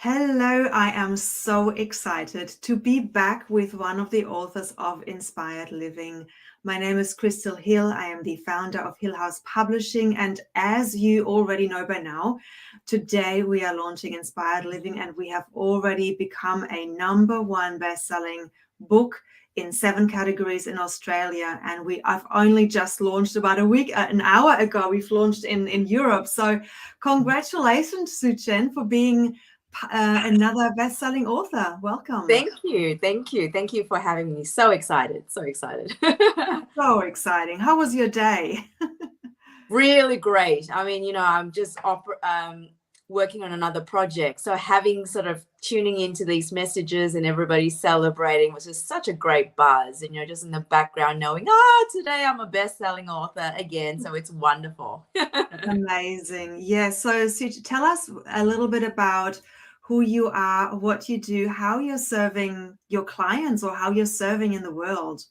Hello, I am so excited to be back with one of the authors of Inspired Living. My name is Crystal Hill. I am the founder of Hill House Publishing. And as you already know by now, today we are launching Inspired Living, and we have already become a #1 best-selling book in 7 categories in Australia. And I've only just launched about an hour ago. We've launched in Europe. So congratulations, Soochen, for being another best-selling author. Welcome. Thank you for having me. So excited. So exciting. How was your day? Really great. I mean, I'm just working on another project, so having sort of tuning into these messages and everybody celebrating was just such a great buzz, and just in the background knowing, today I'm a best-selling author again, so it's wonderful. Amazing. Yeah, so tell us a little bit about who you are, what you do, how you're serving your clients, or how you're serving in the world.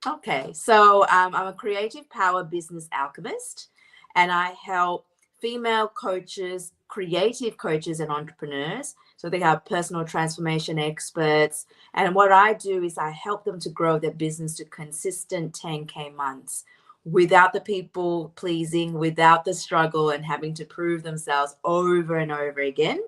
Okay, so I'm a creative power business alchemist, and I help female coaches, creative coaches, and entrepreneurs. So they are personal transformation experts. And what I do is I help them to grow their business to consistent 10K months without the people pleasing, without the struggle and having to prove themselves over and over again,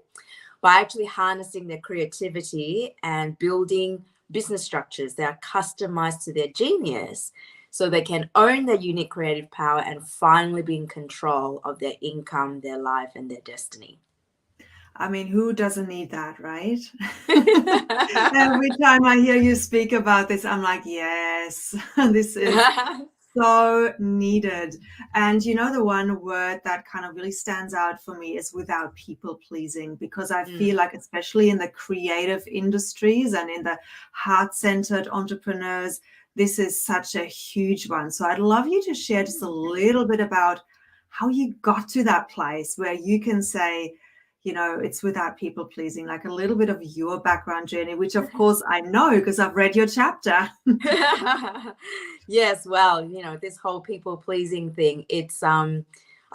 by actually harnessing their creativity and building business structures that are customized to their genius, so they can own their unique creative power and finally be in control of their income, their life, and their destiny. I mean, who doesn't need that, right? Every time I hear you speak about this, I'm like, yes, this is so needed. And the one word that kind of really stands out for me is without people pleasing, because I feel like, especially in the creative industries and in the heart-centered entrepreneurs, this is such a huge one. So I'd love you to share just a little bit about how you got to that place where you can say, it's without people pleasing, like a little bit of your background journey, which of course I know because I've read your chapter. Yes, well, this whole people pleasing thing, it's I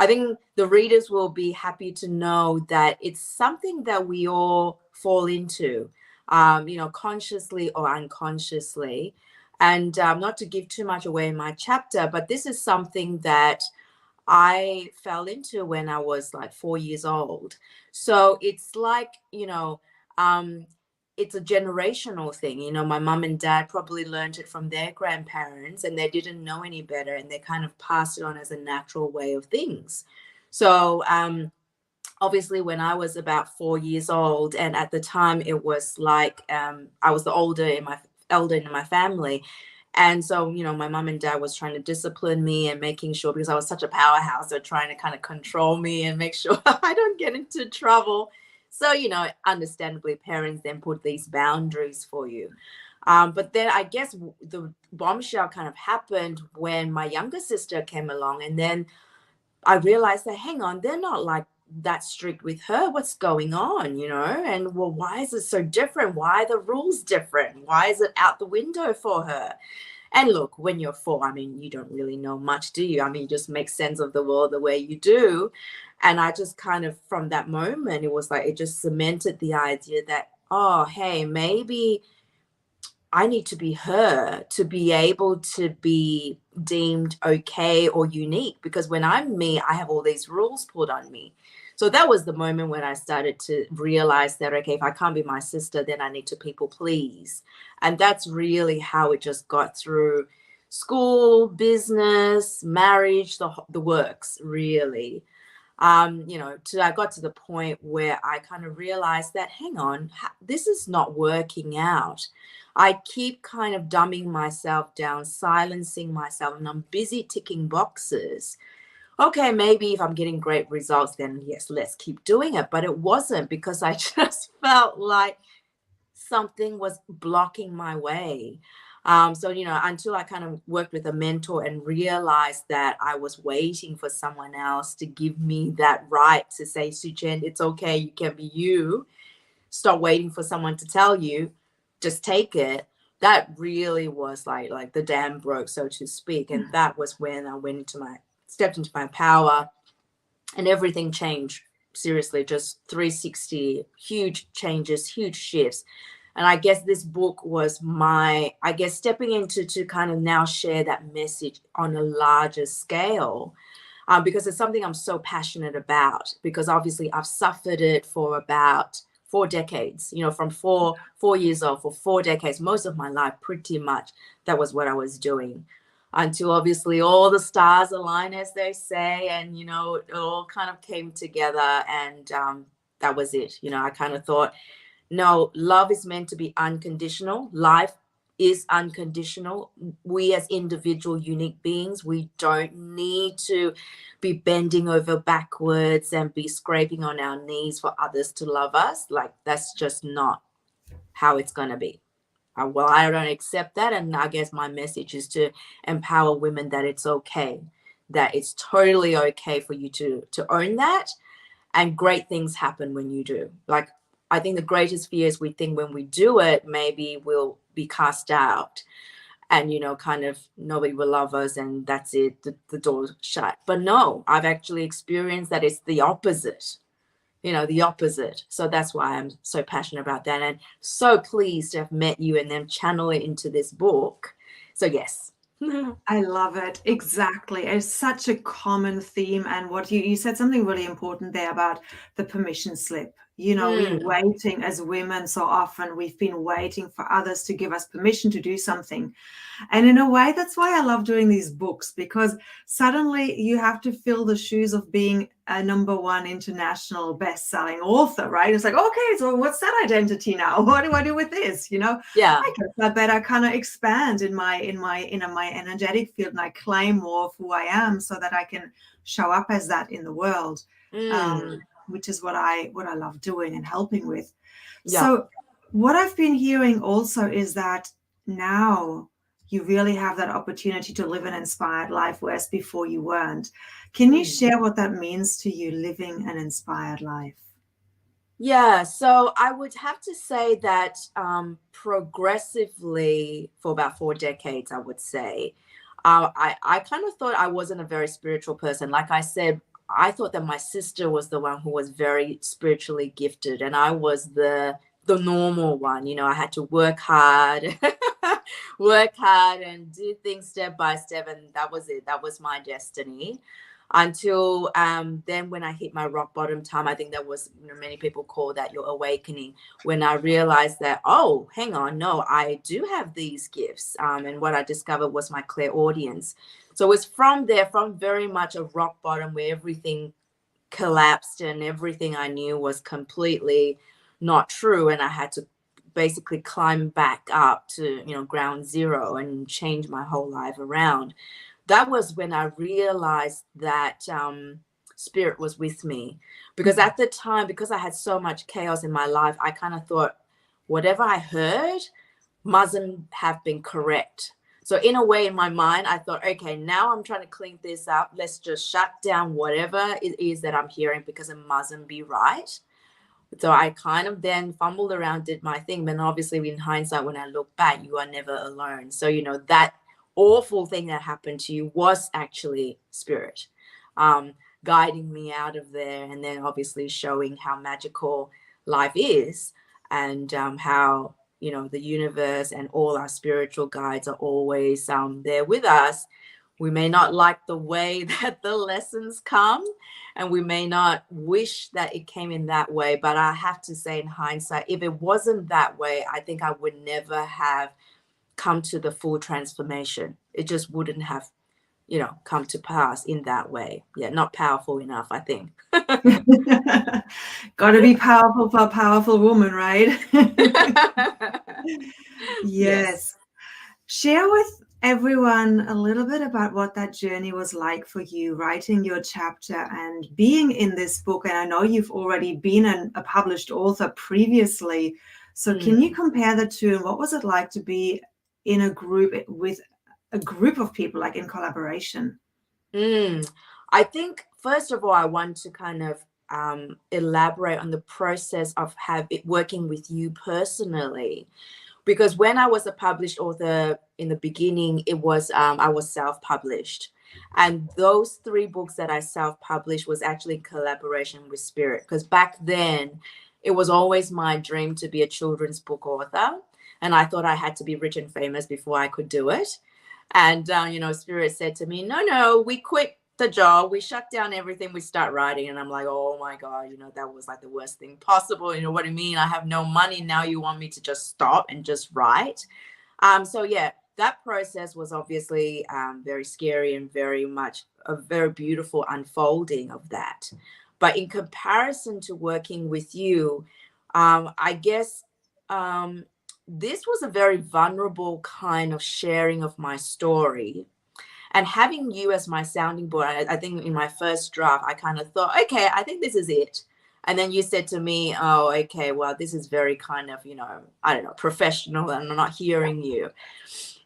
think the readers will be happy to know that it's something that we all fall into, consciously or unconsciously. And not to give too much away in my chapter, but this is something that I fell into when I was like 4 years old. So it's like, it's a generational thing. My mum and dad probably learned it from their grandparents, and they didn't know any better, and they kind of passed it on as a natural way of things. So obviously when I was about 4 years old, and at the time it was like I was the elder in my family. And so, my mom and dad was trying to discipline me and making sure, because I was such a powerhouse, they're trying to kind of control me and make sure I don't get into trouble. So, understandably, parents then put these boundaries for you. But then I guess the bombshell kind of happened when my younger sister came along. And then I realized that, hang on, they're not like that strict with her. What's going on, And well, why is it so different? Why are the rules different? Why is it out the window for her? And look, when you're 4, I mean, you don't really know much, do you? I mean, you just make sense of the world the way you do. And I just kind of, from that moment, it was like, it just cemented the idea that, oh, hey, maybe I need to be her to be able to be deemed okay or unique, because when I'm me, I have all these rules put on me. So that was the moment when I started to realize that, okay, if I can't be my sister, then I need to people please. And that's really how it just got through school, business, marriage, the works, really. I got to the point where I kind of realized that, hang on, this is not working out. I keep kind of dumbing myself down, silencing myself, and I'm busy ticking boxes. Okay, maybe if I'm getting great results, then yes, let's keep doing it. But it wasn't, because I just felt like something was blocking my way. So, until I kind of worked with a mentor and realized that I was waiting for someone else to give me that right to say, Soochen, it's okay, you can be you. Stop waiting for someone to tell you, just take it. That really was like the dam broke, so to speak. And that was when I stepped into my power, and everything changed seriously, just 360, huge changes, huge shifts. And I guess this book was my, I guess, stepping into to kind of now share that message on a larger scale, because it's something I'm so passionate about, because obviously I've suffered it for about 4 decades, from four years old, for 4 decades, most of my life, pretty much. That was what I was doing, until obviously all the stars align, as they say, and it all kind of came together, and that was it. I kind of thought, no, love is meant to be unconditional. Life is unconditional. We as individual unique beings, we don't need to be bending over backwards and be scraping on our knees for others to love us. Like, that's just not how it's going to be. Well, I don't accept that. And I guess my message is to empower women that it's okay, that it's totally okay for you to own that. And great things happen when you do. Like, I think the greatest fear is we think when we do it, maybe we'll be cast out and, kind of nobody will love us and that's it, the door's shut. But no, I've actually experienced that it's the opposite, the opposite. So that's why I'm so passionate about that, and so pleased to have met you and then channel it into this book. So yes. I love it. Exactly. It's such a common theme. And what you said something really important there about the permission slip. We're waiting as women so often. We've been waiting for others to give us permission to do something. And in a way, that's why I love doing these books, because suddenly you have to fill the shoes of being a #1 international best-selling author, right? It's like, okay, so what's that identity now? What do I do with this? Yeah. I guess I better kind of expand in my energetic field, and I claim more of who I am so that I can show up as that in the world. Which is what I love doing and helping with. Yeah. So what I've been hearing also is that now you really have that opportunity to live an inspired life, whereas before you weren't. Can you share what that means to you, living an inspired life? Yeah, so I would have to say that progressively for about 4 decades, I would say, I kind of thought I wasn't a very spiritual person. Like I said, I thought that my sister was the one who was very spiritually gifted, and I was the normal one. I had to work hard, work hard, and do things step by step, and that was it. That was my destiny. Until then, when I hit my rock bottom time, I think that was, many people call that your awakening, when I realized that, oh, hang on, no, I do have these gifts. And what I discovered was my clairaudience. So it was from there, from very much a rock bottom where everything collapsed and everything I knew was completely not true. And I had to basically climb back up to, ground zero and change my whole life around. That was when I realized that spirit was with me, because at the time, because I had so much chaos in my life, I kind of thought whatever I heard mustn't have been correct. So in a way, in my mind, I thought, okay, now I'm trying to clean this up. Let's just shut down whatever it is that I'm hearing, because it mustn't be right. So I kind of then fumbled around, did my thing. But obviously, in hindsight, when I look back, you are never alone. So, that awful thing that happened to you was actually spirit guiding me out of there, and then obviously showing how magical life is, and how the universe and all our spiritual guides are always there with us. We may not like the way that the lessons come, and we may not wish that it came in that way, but I have to say, in hindsight, if it wasn't that way, I think I would never have come to the full transformation. It just wouldn't have, come to pass in that way. Yeah, not powerful enough, I think. Got to be powerful for a powerful woman, right? Yes. Share with everyone a little bit about what that journey was like for you, writing your chapter and being in this book. And I know you've already been a published author previously. So can you compare the two, and what was it like to be in a group with a group of people, like in collaboration? I think, first of all, I want to kind of elaborate on the process of working with you personally, because when I was a published author in the beginning, it was I was self-published, And those 3 books that I self-published was actually in collaboration with Spirit, because back then it was always my dream to be a children's book author. And I thought I had to be rich and famous before I could do it. And, Spirit said to me, no, we quit the job. We shut down everything. We start writing. And I'm like, oh my God, that was like the worst thing possible. You know what I mean? I have no money. Now you want me to just stop and just write. So yeah, that process was obviously very scary and very much a very beautiful unfolding of that. But in comparison to working with you, I guess this was a very vulnerable kind of sharing of my story. And having you as my sounding board, I think in my first draft, I kind of thought, okay, I think this is it. And then you said to me, oh, okay, well, this is very kind of, I don't know, professional, and I'm not hearing you.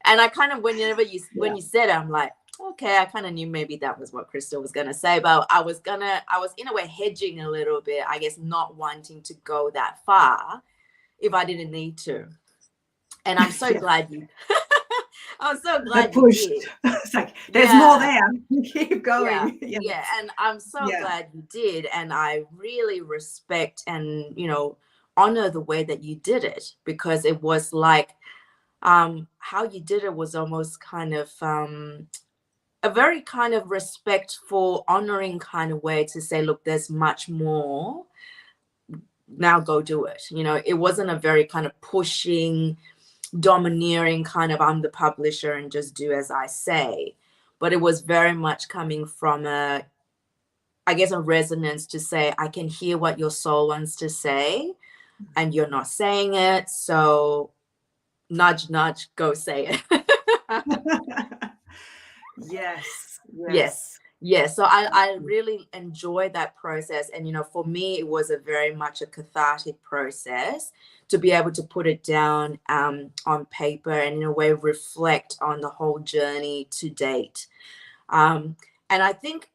And I kind of, when you said it, I'm like, okay, I kind of knew maybe that was what Crystal was going to say, but I was in a way hedging a little bit, I guess, not wanting to go that far if I didn't need to. And I'm so glad you, I'm so glad you did. It's like, there's more there. Keep going. Yeah. And I'm so glad you did. And I really respect and, honor the way that you did it, because it was like, how you did it was almost kind of a very kind of respectful, honoring kind of way to say, look, there's much more. Now go do it. It wasn't a very kind of pushing, domineering kind of, I'm the publisher and just do as I say. But it was very much coming from a resonance to say, I can hear what your soul wants to say and you're not saying it. So nudge, nudge, go say it. Yes. So I really enjoy that process. And, for me, it was a very much a cathartic process to be able to put it down on paper and in a way reflect on the whole journey to date. And I think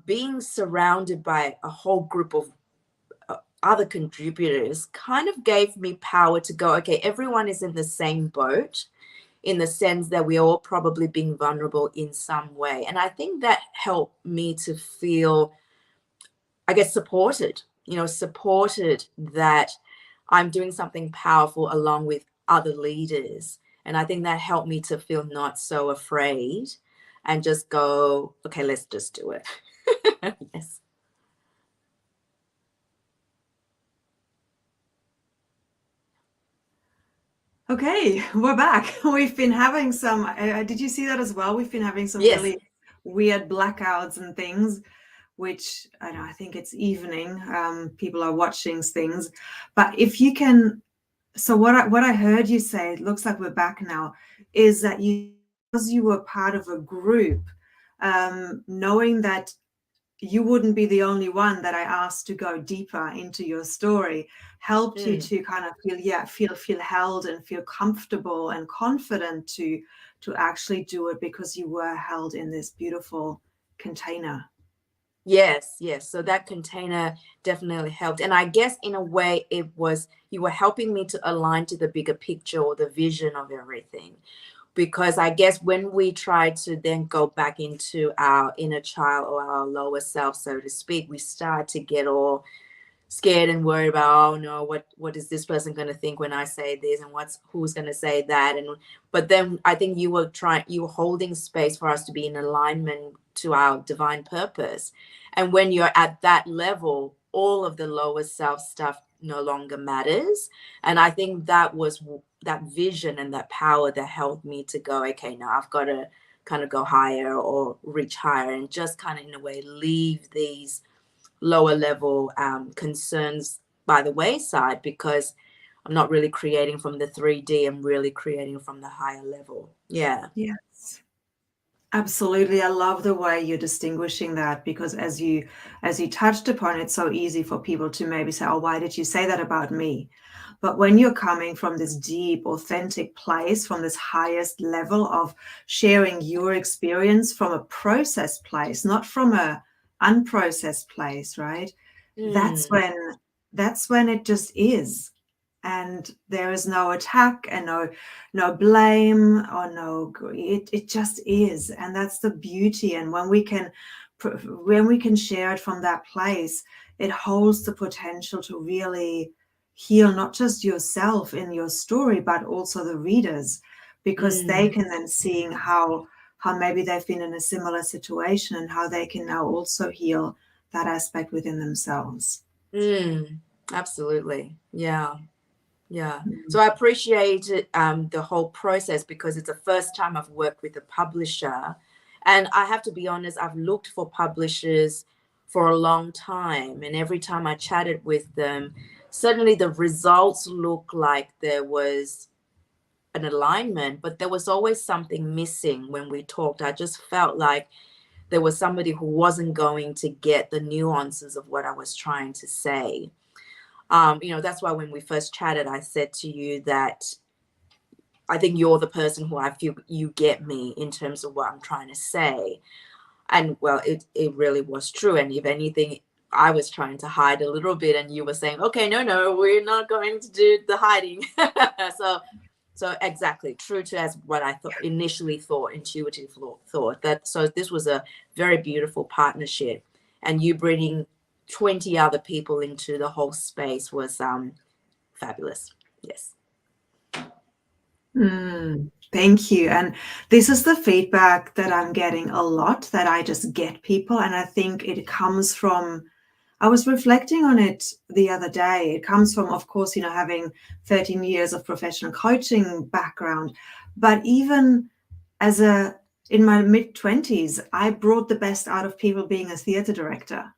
being surrounded by a whole group of other contributors kind of gave me power to go, okay, everyone is in the same boat, in the sense that we're all probably being vulnerable in some way. And I think that helped me to feel, I guess, supported that I'm doing something powerful along with other leaders. And I think that helped me to feel not so afraid and just go, okay, let's just do it. Yes. Okay, we're back. We've been having some, did you see that as well? We've been having some really weird blackouts and things, which I think it's evening. People are watching things. But if you can, so what I heard you say, it looks like we're back now, is that because you were part of a group, knowing that you wouldn't be the only one that I asked to go deeper into your story, helped you to kind of feel held and feel comfortable and confident to actually do it, because you were held in this beautiful container. Yes. So that container definitely helped. And I guess in a way it was, you were helping me to align to the bigger picture or the vision of everything. Because I guess when we try to then go back into our inner child or our lower self, so to speak, we start to get all scared and worried about, oh no, what is this person going to think when I say this, and who's going to say that. But then I think you were holding space for us to be in alignment to our divine purpose. And when you're at that level, all of the lower self stuff no longer matters. And I think that was that vision and that power that helped me to go, okay, now I've got to kind of go higher or reach higher, and just kind of in a way leave these lower level concerns by the wayside, because I'm not really creating from the 3D. I'm really creating from the higher level. Yeah. Yes. Absolutely. I love the way you're distinguishing that, because as you touched upon, it's so easy for people to maybe say, oh, why did you say that about me? But when you're coming from this deep, authentic place, from this highest level of sharing your experience from a processed place, not from a unprocessed place, right? That's when it just is. and there is no attack and no blame or it just is. And that's the beauty. And when we can share it from that place, it holds the potential to really heal not just yourself in your story, but also the readers, because they can then seeing how maybe they've been in a similar situation and how they can now also heal that aspect within themselves. Absolutely. Yeah. So I appreciate the whole process, because it's the first time I've worked with a publisher. And I have to be honest, I've looked for publishers for a long time. And every time I chatted with them, suddenly the results look like there was an alignment, but there was always something missing when we talked. I just felt like there was somebody who wasn't going to get the nuances of what I was trying to say. That's why when we first chatted, I said to you that I think you're the person who I feel you get me in terms of what I'm trying to say. And well, it really was true. And if anything, I was trying to hide a little bit, and you were saying, okay, no, we're not going to do the hiding. So exactly true to as what I initially thought, intuitive thought that. So this was a very beautiful partnership, and you bringing 20 other people into the whole space was fabulous. Yes. Thank you. And this is the feedback that I'm getting a lot, that I just get people. And I think it comes from, I was reflecting on it the other day. It comes from, of course, having 13 years of professional coaching background. But even in my mid-20s, I brought the best out of people being a theater director.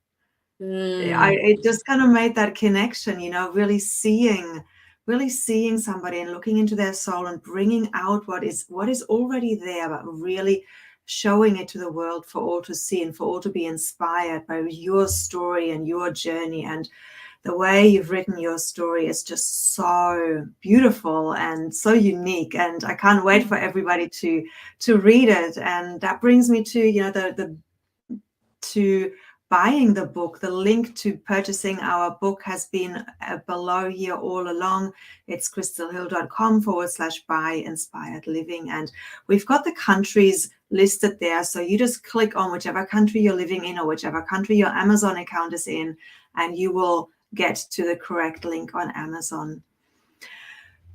It just kind of made that connection, really seeing somebody and looking into their soul and bringing out what is already there, but really showing it to the world for all to see and for all to be inspired by your story and your journey. And the way you've written your story is just so beautiful and so unique. And I can't wait for everybody to read it. And that brings me to, to buying the book. The link to purchasing our book has been below here all along. It's crystalhill.com/buy inspired living. And we've got the countries listed there. So you just click on whichever country you're living in or whichever country your Amazon account is in, and you will get to the correct link on Amazon.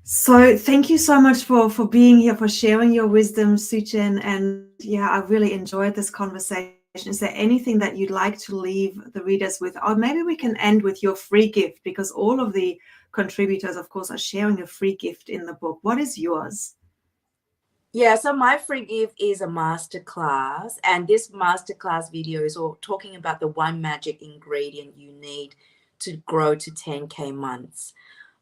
So thank you so much for being here, for sharing your wisdom, Soochen. And yeah, I really enjoyed this conversation. Is there anything that you'd like to leave the readers with? Or maybe we can end with your free gift, because all of the contributors, of course, are sharing a free gift in the book. What is yours? Yeah, so my free gift is a masterclass, and this masterclass video is all talking about the one magic ingredient you need to grow to 10K months.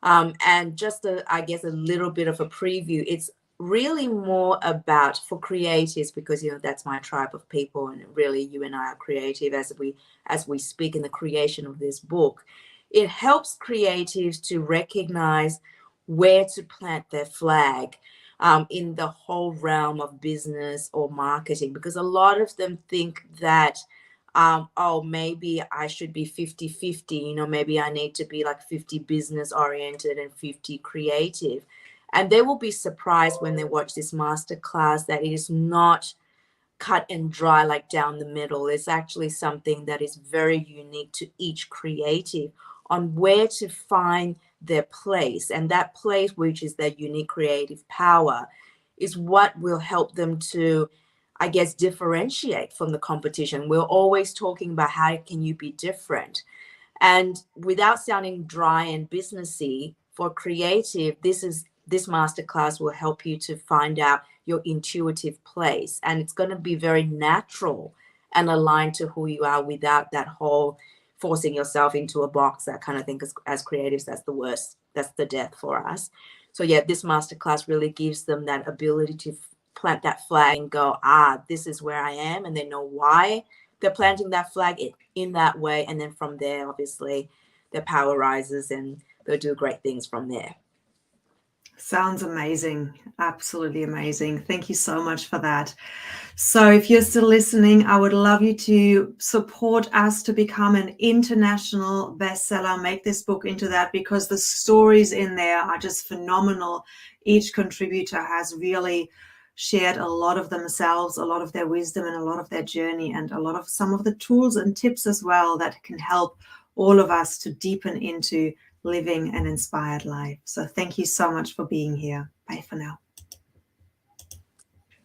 And just I guess a little bit of a preview. It's really more about for creatives, because that's my tribe of people, and really you and I are creative as we speak in the creation of this book. It helps creatives to recognize where to plant their flag in the whole realm of business or marketing, because a lot of them think that maybe I should be 50-50, maybe I need to be like 50 business oriented and 50 creative. And they will be surprised when they watch this masterclass that it is not cut and dry, like down the middle. It's actually something that is very unique to each creative on where to find their place. And that place, which is their unique creative power, is what will help them to, I guess, differentiate from the competition. We're always talking about how can you be different. And without sounding dry and businessy, for creative, this masterclass will help you to find out your intuitive place. And it's going to be very natural and aligned to who you are, without that whole forcing yourself into a box, that kind of thing. Because as creatives, that's the worst. That's the death for us. So yeah, this masterclass really gives them that ability to plant that flag and go, this is where I am. And they know why they're planting that flag in that way. And then from there, obviously, their power rises and they'll do great things from there. Sounds amazing. Absolutely amazing. Thank you so much for that. So if you're still listening, I would love you to support us to become an international bestseller, make this book into that, because the stories in there are just phenomenal. Each contributor has really shared a lot of themselves, a lot of their wisdom and a lot of their journey, and a lot of some of the tools and tips as well that can help all of us to deepen into living an inspired life. So thank you so much for being here. Bye for now.